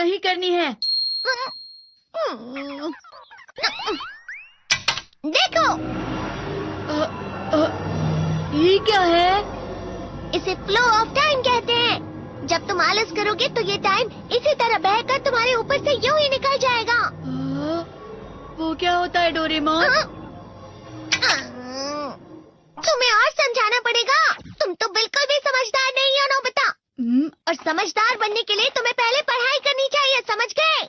नहीं करनी है। देखो, ये क्या है? इसे फ्लो ऑफ टाइम कहते हैं। जब तुम आलस करोगे तो ये टाइम इसी तरह बहकर तुम्हारे ऊपर से यूं ही निकल जाएगा। वो क्या होता है डोरेमोन? तुम्हें और समझाना पड़ेगा। तुम तो बिल्कुल भी समझदार नहीं हो नोबिता। और समझदार बनने के लिए तुम्हें पहले पढ़ाई करनी चाहिए, समझ गए?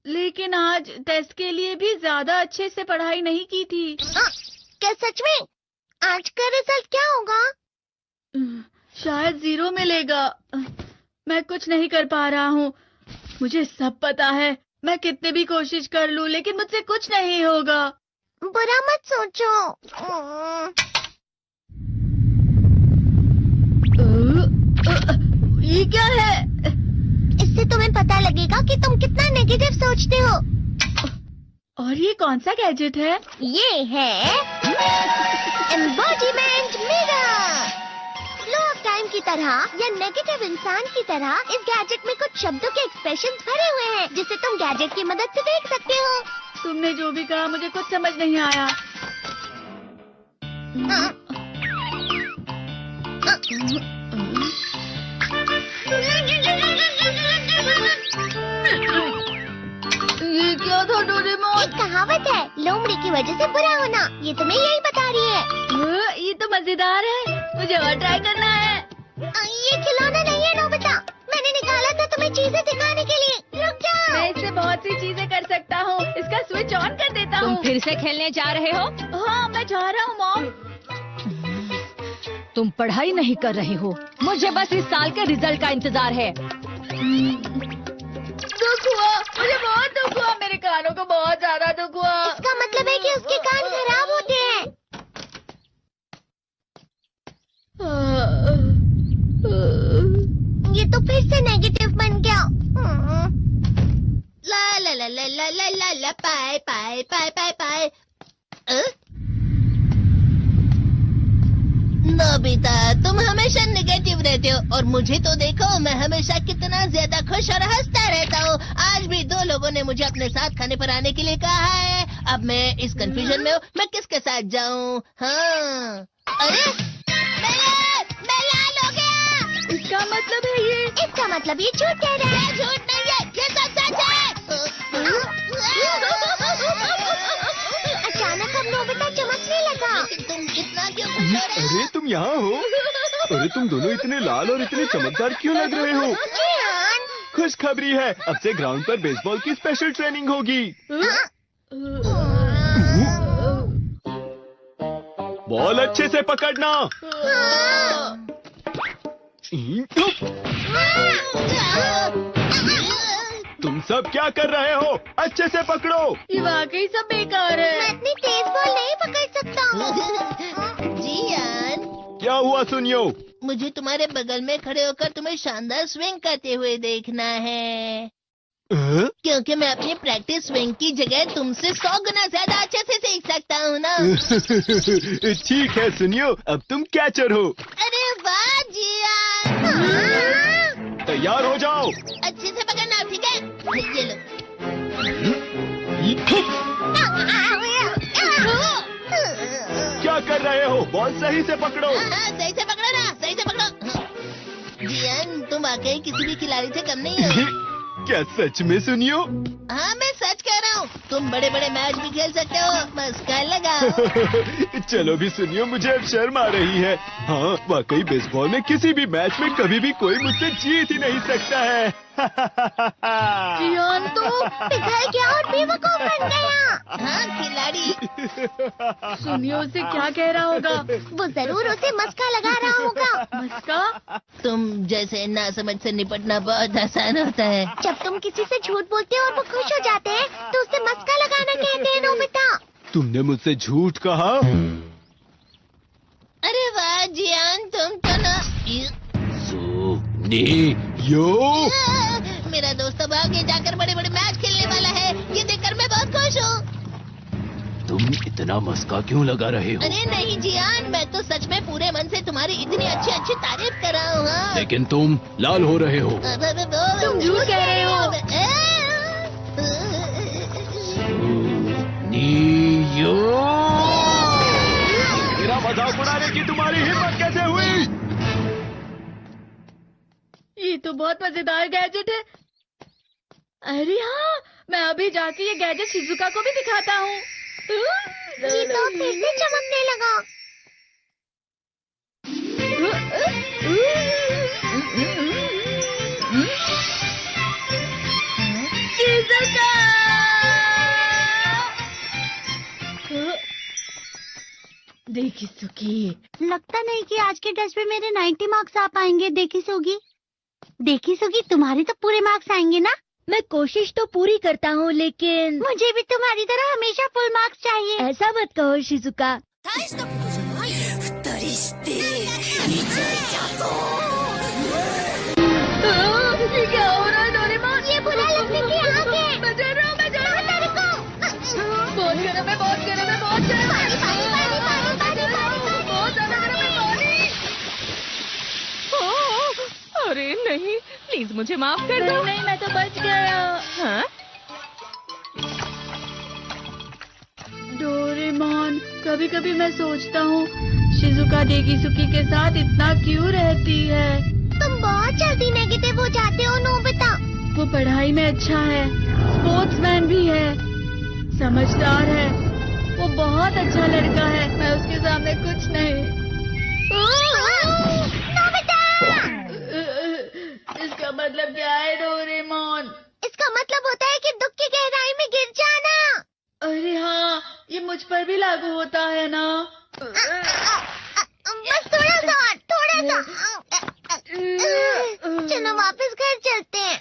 लेकिन आज टेस्ट के लिए भी ज्यादा अच्छे से पढ़ाई नहीं की थी। क्या सच में? आज का रिजल्ट क्या होगा? शायद 0 मिलेगा। मैं कुछ नहीं कर पा रहा हूँ। मुझे सब पता है। मैं कितने भी कोशिश कर लूँ लेकिन मुझसे कुछ नहीं होगा। बुरा मत सोचो। ये क्या है? इससे तुम्हें पता लगेगा कि तुम कितना नेगेटिव सोचते हो। और ये कौन सा गैजेट है? ये है embodiment mirror. Flow of time की तरह या नेगेटिव इंसान की तरह इस गैजेट में कुछ शब्दों के एक्सप्रेशंस भरे हुए हैं जिसे तुम गैजेट की मदद से देख सकते हो। तुमने जो भी कहा मुझे कुछ समझ नहीं आया। ये क्या था डोरेमोन? एक कहावत है, लोमड़ी की वजह से बुरा होना। ये तुम्हें यही बता रही है। ये तो मजेदार है। मुझे और ट्राई करना है। ये खिलौना नहीं है नोबिता। मैंने निकाला था तुम्हें चीजें दिखाने के लिए। रुक जाओ। मैं इससे बहुत सी चीजें कर सकता हूँ। इसका स्विच ऑन कर देता हूँ। तुम फिर से खेलने जा रहे हो? हाँ, मैं जा रहा हूँ मॉम। तुम पढ़ाई नहीं कर रहे हो। मुझे बस इस साल के रिजल्ट का इंतजार है। दुख हुआ, मुझे बहुत दुख हुआ। मेरे कानों को बहुत ज्यादा दुख हुआ। इसका मतलब है कि उसके कान खराब होते हैं। ये तो फिर से नेगेटिव बन गया। ला ला ला ला ला ला ला ला पाए पाए पाए पाए पाए। नोबिता, तुम हमेशा नेगेटिव रहते हो और मुझे तो देखो, मैं हमेशा कितना ज्यादा खुश और हंसता रहता हूँ। आज भी 2 लोगों ने मुझे अपने साथ खाने पर आने के लिए कहा है। अब मैं इस कंफ्यूजन में हूँ, मैं किसके साथ जाऊँ? हाँ, अरे मैं लाल हो गया। इसका मतलब है ये? इसका मतलब ये झूठ कह रहा है। झूठ नहीं है, ये सब सच है। अचानक अब नोबिता चमकने लगा। तुम इतना क्यों खुश हो रहे हो? अरे तुम यहाँ हो? अरे तुम दोनों इतने लाल और इतने चमकदार क्यों लग रहे हो? खुशखबरी है, अब से ग्राउंड पर बेसबॉल की स्पेशल ट्रेनिंग होगी। बॉल अच्छे से पकड़ना। तुम सब क्या कर रहे हो? अच्छे से पकड़ो। ये वाकई सब बेकार है। मैं इतनी तेज बॉल नहीं पकड़ सकता हूँ। जियान, क्या हुआ सुनियो? मुझे तुम्हारे बगल में खड़े होकर तुम्हें शानदार स्विंग करते हुए देखना है। क्योंकि मैं अपनी प्रैक्टिस स्विंग की जगह तुमसे 100 गुना ज्यादा अच्छे से सीख सकता हूँ ना। ठीक है सुनियो, अब तुम कैचर हो। अरे वाह जियान। तैयार हो जाओ। अच्छे से पकड़ना, ठीक है? ये लो। क्या कर रहे हो? बॉल सही से पकड़ो। सही से पकड़ो ना, सही से पकड़ो। जियान, तुम वाकई किसी भी खिलाड़ी से कम नहीं हो। क्या सच में सुनियो? हाँ, मैं सच कह रहा हूँ। तुम बड़े बड़े मैच भी खेल सकते हो, मस्का लगाओ। चलो भी सुनियो, मुझे अब शर्म आ रही है। हाँ, वाकई बेसबॉल में किसी भी मैच में कभी भी कोई मुझसे जीत ही नहीं सकता है। जियान तो पिघल गया और बेवकूफ बन गया। हाँ, खिलाड़ी। सुनियो उसे क्या कह रहा होगा? वो जरूर उसे मस्का लगा रहा होगा। मस्का? तुम जैसे नासमझ से निपटना बहुत आसान होता है। जब तुम किसी से झूठ बोलते हो और वो खुश हो जाते हैं तो उसे मस्का लगाना कहते हैं नोबिता। तुमने मुझसे झूठ कहा? अरे वाह जियान, तुम तो ना। यो मेरा दोस्त अब आगे जाकर बड़े बड़े मैच खेलने वाला है। ये देखकर मैं बहुत खुश हूँ। तुम इतना मस्का क्यों लगा रहे हो? अरे नहीं जियान, मैं तो सच में पूरे मन से तुम्हारी इतनी अच्छी अच्छी तारीफ कर रहा हूँ। लेकिन तुम लाल हो रहे हो। तुम झूठ कह रहे हो। मेरा मजाक उड़ाने की तुम्हारी हिम्मत कैसे हुई? ये तो बहुत मजेदार गैजेट है। अरे हाँ, मैं अभी जाके ये गैजेट शिजुका को भी दिखाता हूँ। ये तो फिर से चमकने लगा। शिजुका! देखिसुकी, लगता नहीं कि आज के टेस्ट में मेरे 90 मार्क्स आ पाएंगे। देखिसुगी, तुम्हारे तो पूरे मार्क्स आएंगे ना? मैं कोशिश तो पूरी करता हूँ, लेकिन मुझे भी तुम्हारी तरह हमेशा फुल मार्क्स चाहिए। ऐसा मत कहो शिजुका। ये क्या हो रहा है डोरेमोन? ये बुरा लगने की आग है। मैं जल रहा हूँ, मैं जल रहा हूँ। बहुत गर्म है, बहुत गर्म है, बहुत गर्म है। बहुत ज्यादा गर्म है पानी। अरे नहीं, प्लीज मुझे माफ कर दो। नहीं, मैं तो बच गया। हाँ? डोरेमोन, कभी कभी मैं सोचता हूँ शिजुका देगिसुकी के साथ इतना क्यों रहती है। तुम बहुत जल्दी नेगेटिव हो जाते हो नोबिता। वो पढ़ाई में अच्छा है, स्पोर्ट्समैन भी है, समझदार है। वो बहुत अच्छा लड़का है। मैं उसके सामने कुछ नहीं। नोबिता! इसका मतलब क्या है डोरेमोन? इसका मतलब होता है कि दुख की गहराई में गिर जाना। अरे हाँ, ये मुझ पर भी लागू होता है ना। बस थोड़ा सा। चलो वापस घर चलते हैं।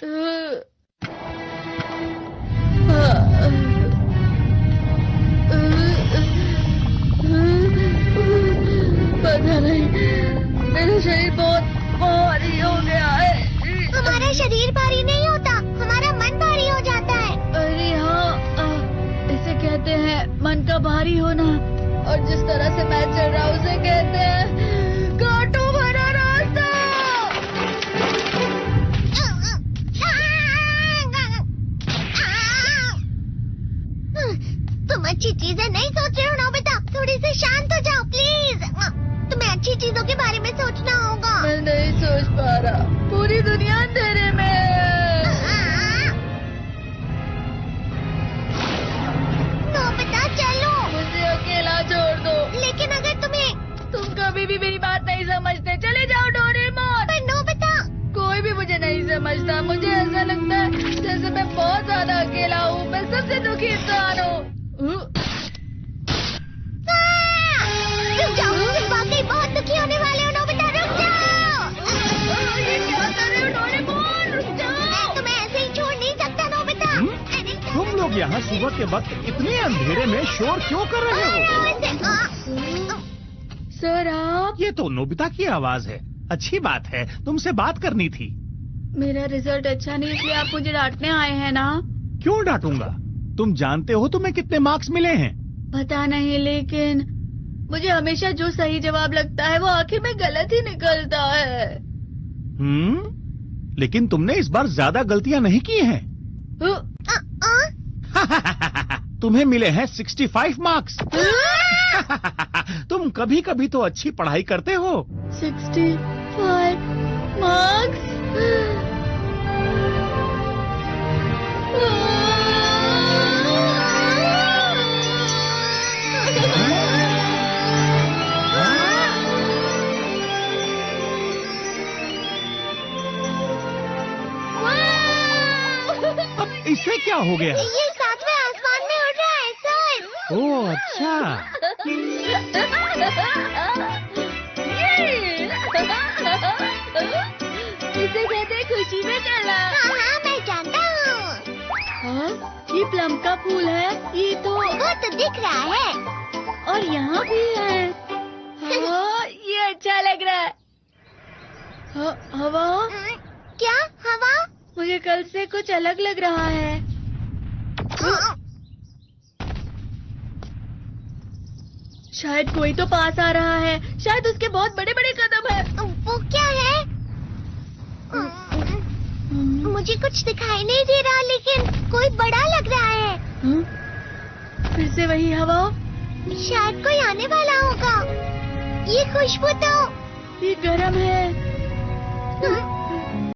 पता नहीं, मेरा शरीर बहुत भारी हो गया है। हमारा शरीर भारी नहीं होता, हमारा मन भारी हो जाता है। अरे हाँ, इसे कहते हैं मन का भारी होना। और जिस तरह से मैं चल रहा हूँ उसे कहते हैं कांटों भरा रास्ता। तुम अच्छी चीजें नहीं सोच रहे हो नोबिता। थोड़ी सी शांत हो जाओ प्लीज। तुम्हें अच्छी चीजों के बारे में सोचना होगा। मैं नहीं सोच पा रहा, पूरी दुनिया अंधेरे में है। नोबिता चलो। मुझे अकेला छोड़ दो। लेकिन अगर तुम कभी भी मेरी बात नहीं समझते। चले जाओ डोरेमोन। पर नोबिता। कोई भी मुझे नहीं समझता। मुझे ऐसा लगता है जैसे मैं बहुत ज्यादा अकेला हूँ। मैं सबसे दुखी इंसान हूँ। रुक जाओ, तुम वाकई बहुत दुखी होने वाले हो नोबिता। रुक जाओ। ये क्या कर रहे हो डोरेमोन? रुक जाओ। मैं तुम्हें ऐसे ही छोड़ नहीं सकता नोबिता। तुम लोग यहाँ सुबह के वक्त इतने अंधेरे में शोर क्यों कर रहे हो? सर आप? ये तो नोबिता की आवाज है। अच्छी बात है, तुमसे बात करनी थी। मेरा रिजल्ट अच्छा नहीं, इसलिए आप मुझे डांटने आए हैं ना? क्यों डांटूंगा? तुम जानते हो तुम्हें कितने मार्क्स मिले हैं? पता नहीं, लेकिन मुझे हमेशा जो सही जवाब लगता है वो आखिर में गलत ही निकलता है। लेकिन तुमने इस बार ज्यादा गलतियां नहीं की हैं। तुम्हें मिले हैं 65 मार्क्स। तुम कभी कभी तो अच्छी पढ़ाई करते हो। 65 मार्क्स? अब इससे क्या हो गया? ये सातवें आसमान में उड़ रहा है सर। ओह अच्छा। इसे कहते हैं खुशी में चला। हाँ, मैं जानता हूँ। हाँ, ये प्लम का फूल है। ये तो वो तो दिख रहा है। और यहाँ भी है। हाँ, ये अच्छा लग रहा है। हवा? क्या हवा? मुझे कल से कुछ अलग लग रहा है। शायद कोई तो पास आ रहा है। शायद उसके बहुत बड़े बड़े कदम है। वो क्या है? मुझे कुछ दिखाई नहीं दे रहा, लेकिन कोई बड़ा लग रहा है। फिर से वही हवा। शायद कोई आने वाला होगा। ये खुशबू तो ये गरम है।